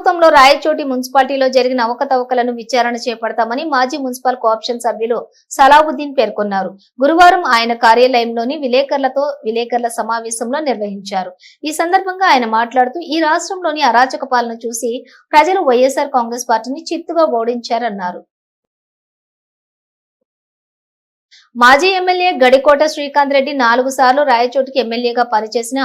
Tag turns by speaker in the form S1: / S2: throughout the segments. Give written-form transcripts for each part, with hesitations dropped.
S1: ప్రభుత్వంలో రాయచోటి మున్సిపాలిటీలో జరిగిన అవకతవకలను విచారణ చేపడతామని మాజీ మున్సిపల్ కోఆప్షన్ సభ్యులు సలావుద్దీన్ పేర్కొన్నారు. గురువారం ఆయన కార్యాలయంలోని విలేకరుల సమావేశంలో నిర్వహించారు. ఈ సందర్భంగా ఆయన మాట్లాడుతూ ఈ రాష్ట్రంలోని అరాచక పాలన చూసి ప్రజలు వైఎస్ఆర్ కాంగ్రెస్ పార్టీని చిత్తుగా ఓడించారన్నారు. మాజీ ఎమ్మెల్యే గడికోట శ్రీకాంత్ రెడ్డి 4 సార్లు రాయచోటికి ఎమ్మెల్యేగా పనిచేసిన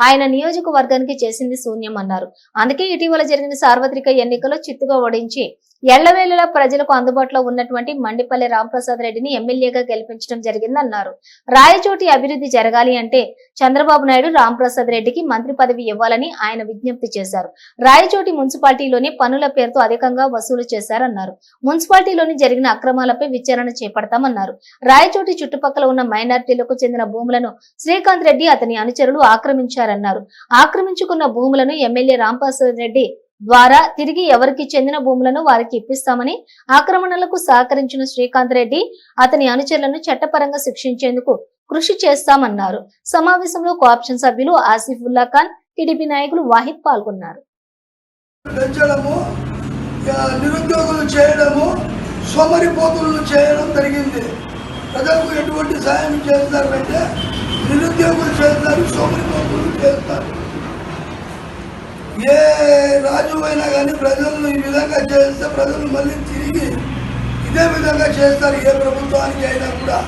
S1: ఆయన నియోజకవర్గానికి చేసింది శూన్యమన్నారు. అందుకే ఇటీవల జరిగిన సార్వత్రిక ఎన్నికల్లో చిత్తుగా ఓడించి ఎళ్లవేళలా ప్రజలకు అందుబాటులో ఉన్నటువంటి మండిపల్లి రాంప్రసాద్ రెడ్డిని ఎమ్మెల్యేగా గెలిపించడం జరిగిందన్నారు. రాయచోటి అభివృద్ధి జరగాలి అంటే చంద్రబాబు నాయుడు రాంప్రసాద్ రెడ్డికి మంత్రి పదవి ఇవ్వాలని ఆయన విజ్ఞప్తి చేశారు. రాయచోటి మున్సిపాలిటీలోని పన్నుల పేరుతో అధికంగా వసూలు చేశారన్నారు. మున్సిపాలిటీలోని జరిగిన అక్రమాలపై విచారణ చేపడతామన్నారు. రాయచోటి చుట్టుపక్కల ఉన్న మైనార్టీలకు చెందిన భూములను శ్రీకాంత్ రెడ్డి అతని అనుచరులు ఆక్రమించారన్నారు. ఆక్రమించుకున్న భూములను ఎమ్మెల్యే రాంప్రసాద్ రెడ్డి ద్వారా తిరిగి ఎవరికి చెందిన భూములను వారికి ఇప్పిస్తామని, ఆక్రమణలకు సహకరించిన శ్రీకాంత్ రెడ్డి అతని అనుచరులను చట్టపరంగా శిక్షించేందుకు కృషి చేస్తామన్నారు. సమావేశంలో కోఆప్షన్ సభ్యులు ఆసిఫుల్లా ఖాన్, టీడీపీ నాయకులు వాహిద్ పాల్గొన్నారు.
S2: నిరుద్యోగులు చేయడము, సోమరిపోతులను చేయడం జరిగింది. ప్రజలకు ఎటువంటి సాయం చేస్తారంటే నిరుద్యోగులు చేస్తారు, సోమరిపోతులు చేస్తారు. ఏ రాజు అయినా కానీ ప్రజలను ఈ విధంగా చేస్తే ప్రజలు మళ్ళీ తిరిగి ఇదే విధంగా చేస్తారు. ఏ ప్రభుత్వానికి అయినా కూడా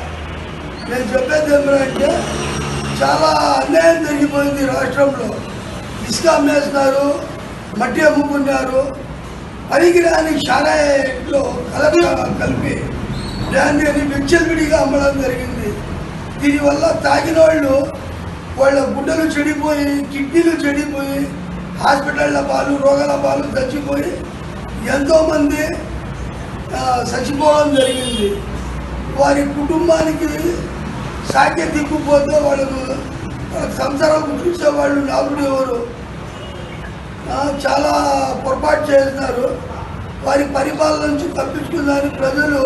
S2: నేను చెప్పేది ఏమిటంటే చాలా అన్యాయం జరిగిపోయింది రాష్ట్రంలో. ఇసుక అమ్మేస్తున్నారు, మట్టి అమ్ముకున్నారు, పనికిరాని షారాయిలో కలిపి దాన్ని విచ్చలవిడిగా అమ్మడం జరిగింది. దీనివల్ల తాగిన వాళ్ళ గుడ్డలు చెడిపోయి, కిడ్నీలు చెడిపోయి, హాస్పిటళ్ల పాలు, రోగాల పాలు చచ్చిపోయి ఎంతోమంది చచ్చిపోవడం జరిగింది. వారి కుటుంబానికి సాకే దిక్కుపోతే వాళ్ళకు సంసారం చూసేవాళ్ళు నాకుడు ఎవరు చాలా పొరపాటు చేస్తున్నారు. వారి పరిపాలన నుంచి తప్పించుకుందని ప్రజలు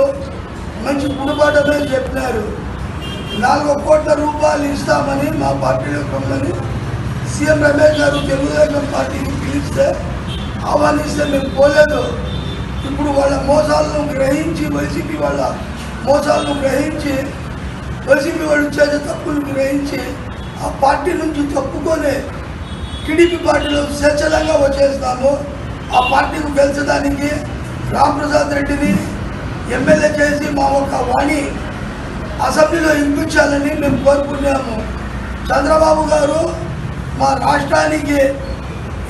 S2: మంచి గుణపాఠమే చెప్పినారు. 4 కోట్ల రూపాయలు ఇస్తామని మా పార్టీలో కొమ్మని సీఎం రమేష్ గారు తెలుగుదేశం పార్టీని పిలిస్తే ఆహ్వానిస్తే మేము పోలేదు. ఇప్పుడు వాళ్ళ మోసాలను గ్రహించి వైసీపీ వాళ్ళ మోసాలను గ్రహించి వైసీపీ వాళ్ళు చేసే తప్పులను గ్రహించి ఆ పార్టీ నుంచి తప్పుకొని టీడీపీ పార్టీలో స్వేచ్ఛలంగా వచ్చేస్తాము. ఆ పార్టీకి గెలిచడానికి రాంప్రసాద్ రెడ్డిని ఎమ్మెల్యే చేసి మా ఒక్క వాణి అసెంబ్లీలో ఇంపించాలని మేము కోరుకున్నాము. చంద్రబాబు గారు మా రాష్ట్రానికి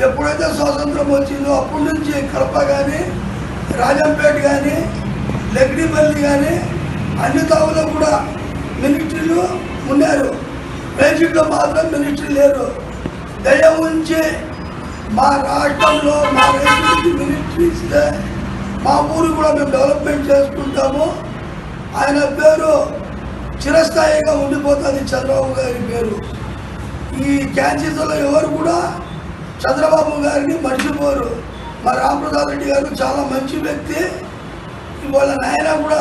S2: ఎప్పుడైతే స్వాతంత్రం వచ్చిందో అప్పటి నుంచి కడప కానీ, రాజంపేట కానీ, లెగ్డిపల్లి కానీ అన్ని తావులో కూడా మినిస్ట్రీలు ఉన్నారు. బేసిక్లో మాత్రం మినిస్ట్రీ లేరు. దయ ఉంచి మా రాష్ట్రంలో మా రైతులకి మినిస్ట్రీ ఇస్తే మా ఊరు కూడా మేము డెవలప్మెంట్ చేసుకుంటాము. ఆయన పేరు చిరస్థాయిగా ఉండిపోతుంది, చంద్రబాబు గారి పేరు. ఈ క్యాన్సర్లో ఎవరు కూడా చంద్రబాబు గారిని మర్చిపోరు. మా రాంప్రసాద్ రెడ్డి గారు చాలా మంచి వ్యక్తి. వాళ్ళ నాయన కూడా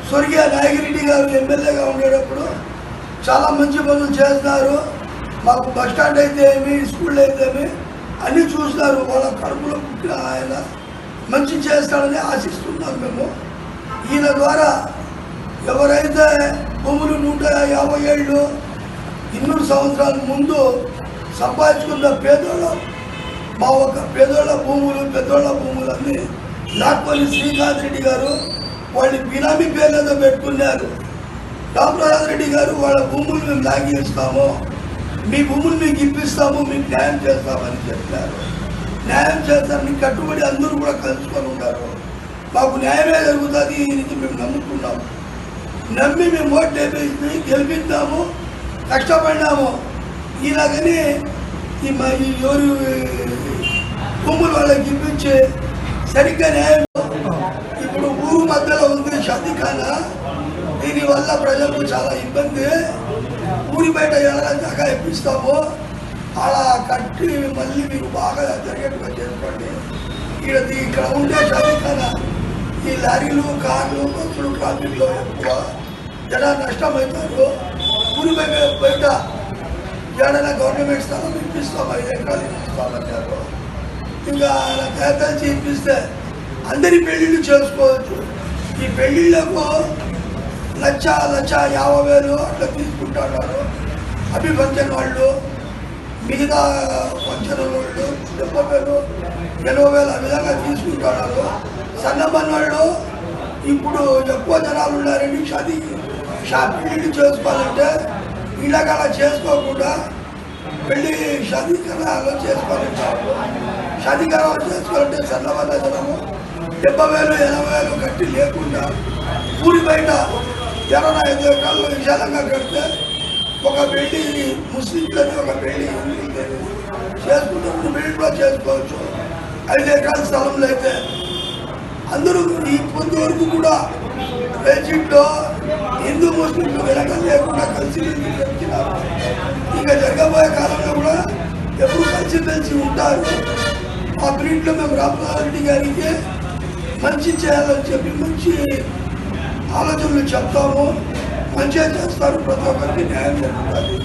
S2: స్వర్గీయ నాగిరెడ్డి గారు ఎమ్మెల్యేగా ఉండేటప్పుడు చాలా మంచి పనులు చేస్తున్నారు. మాకు బస్టాండ్ అయితే ఏమి, స్కూల్ అయితే ఏమి అన్నీ చూస్తున్నారు. వాళ్ళ కడుపులో పుట్టిన ఆయన మంచి చేస్తాడని ఆశిస్తున్నాం మేము. ఈయన ద్వారా ఎవరైతే భూములు 150 ఏళ్ళు 200 సంవత్సరాల ముందు సంపాదించుకున్న మా ఒక పేదోళ్ళ భూములు, పెద్దోళ్ళ భూములన్నీ లాక్పల్లి శ్రీకాంత్ రెడ్డి గారు వాళ్ళని బినామీ పేర్లతో పెట్టుకున్నారు. రాంప్రసాద్ రెడ్డి గారు వాళ్ళ భూములు మేము లాగి ఇస్తాము, మీ భూములు మీకు ఇప్పిస్తాము, మీకు న్యాయం చేస్తామని చెప్పారు. న్యాయం చేస్తారని కట్టుబడి అందరూ కూడా కలుసుకొని ఉన్నారు. మాకు న్యాయమే జరుగుతుంది ఇది మేము నమ్ముకున్నాము. నమ్మి మేము ఓట్లు వేసి గెలిపిద్దాము, కష్టపడినాము. ఇలాగని ఎవరు భూములు వాళ్ళకి ఇప్పించి సరిగ్గా న్యాయం. ఇప్పుడు ఊరు మధ్యలో ఉంది షాదీఖానా. దీనివల్ల ప్రజలకు చాలా ఇబ్బంది. ఊరి బయట దాకా ఇప్పిస్తాము, అలా కట్టి మళ్ళీ మీరు బాగా జరిగేట్టుగా చేసుకోండి. ఇక్కడ ఉండే షాదీఖానా ఈ లారీలు, కార్లు, బస్సులు ట్రాఫిక్లో ఎక్కువ జనాలు నష్టమవుతారు. ఊరి బయట ఏడైనా గవర్నమెంట్ స్థలం ఇప్పిస్తాం, 5 ఎకరాలు ఇప్పిస్తామన్నారు. ఇంకా అలా తేతలు చేపిస్తే అందరి పెళ్ళిళ్ళు చేసుకోవచ్చు. ఈ పెళ్ళిళ్ళకు 1,50,000 అట్లా తీసుకుంటున్నారు. అవి పంచని వాళ్ళు, మిగతా పంచన వాళ్ళు 70,000, 80,000 ఆ విధంగా తీసుకుంటున్నారు. సన్నమని వాళ్ళు ఇప్పుడు ఎక్కువ జనాలు ఉన్నారని పెళ్ళిళ్ళు చేసుకోవాలంటే ఇళ్ళకి అలా చేసుకోకుండా పెళ్ళి షాదీకరణలో చేసుకోవాలంటారు. షాదీకరణలో చేసుకోవాలంటే సన్నమన్న జనము 70,000, 80,000 కట్టి లేకుండా ఊరి బయట 25 ఎకరాల్లో విశాలంగా కడితే ఒక పెళ్లి ముస్లింలని ఒక పెళ్లి హిందువులని చేసుకుంటే 3 పెళ్లిలో చేసుకోవచ్చు. 5 ఎకరాల స్థలంలో అయితే అందరూ ఈ పొద్దు వరకు కూడా రేజిట్లో హిందూ ముస్లింలు వెనకం లేకుండా కలిసి పెంచినారు. ఇంకా జరగబోయే కాలంలో కూడా ఎప్పుడు కలిసి ఉంటారు. ఆ పీరియడ్లో మేము రామనారెడ్డి గారికి మంచి చేయాలని చెప్పి మంచి ఆలోచనలు చెప్తాము. మంచిగా చేస్తారు, ప్రతి ఒక్కరికి న్యాయం జరుగుతుంది.